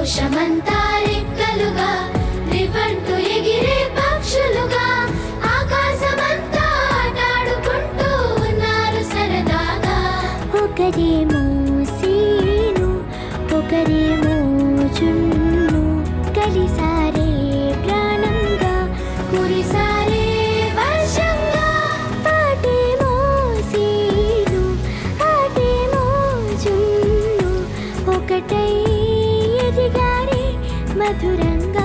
సంతోషమంతా రెక్కలుగా రివంటూ ఎగిరే పక్షులుగా ఆకాశమంతా ఆటాడుకుంటూ ఉన్నారు సరదాగా. ఒకరేమో సీను ఒకరేమో జున్ను కలిసారే ప్రాణంగా కురిసారే వర్షంగా పాటేమో సీను ఆటేమో జున్ను ఒకటై ఎదిగారే మధురంగా.